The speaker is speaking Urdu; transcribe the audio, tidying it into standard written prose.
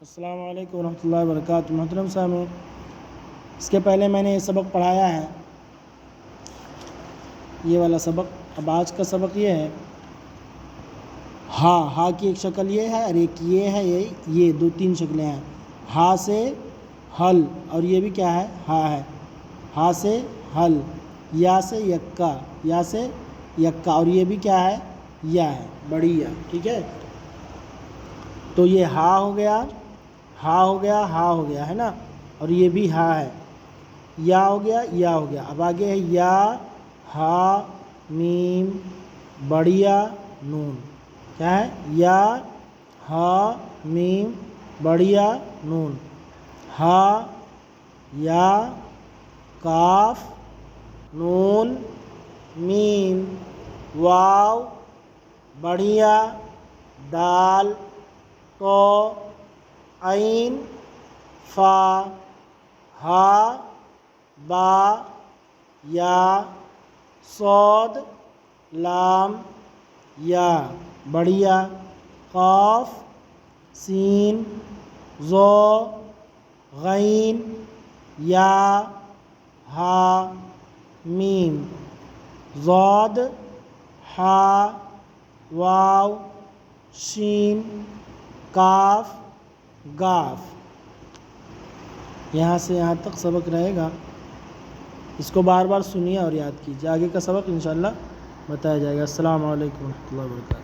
السلام علیکم ورحمۃ اللہ وبرکاتہ۔ محترم سامعین، اس کے پہلے میں نے یہ سبق پڑھایا ہے، یہ والا سبق۔ اب آج کا سبق یہ ہے، ہا کی ایک شکل یہ ہے اور ایک یہ ہے، یہ دو تین شکلیں ہیں۔ ہا سے حل، اور یہ بھی کیا ہے؟ ہا ہے۔ ہا سے حل، یا سے یکا، یا سے یکا، اور یہ بھی کیا ہے؟ یا ہے، بڑی یا۔ ٹھیک ہے، تو یہ ہا ہو گیا، ہا ہو گیا، ہا ہو گیا ہے نا، اور یہ بھی ہا ہے۔ یا ہو گیا، یا ہو گیا۔ اب آگے ہے یا، ہا، میم، بڑیا، نون۔ کیا ہے؟ یا، ہا، میم، بڑیا، نون۔ ہا، یا، کاف، نون، میم، واو، بڑیا، دال، تو، عین، فا، ہا، با، یا، صاد، لام، یا، بڑیا، قاف، سین، ذو، غین، یا، ہا، میم، ضاد، ہا، واو، شین، کاف، گاف۔ یہاں سے یہاں تک سبق رہے گا، اس کو بار بار سنیے اور یاد کیجیے۔ آگے کا سبق انشاءاللہ بتایا جائے گا۔ السلام علیکم ورحمۃ اللہ وبرکاتہ۔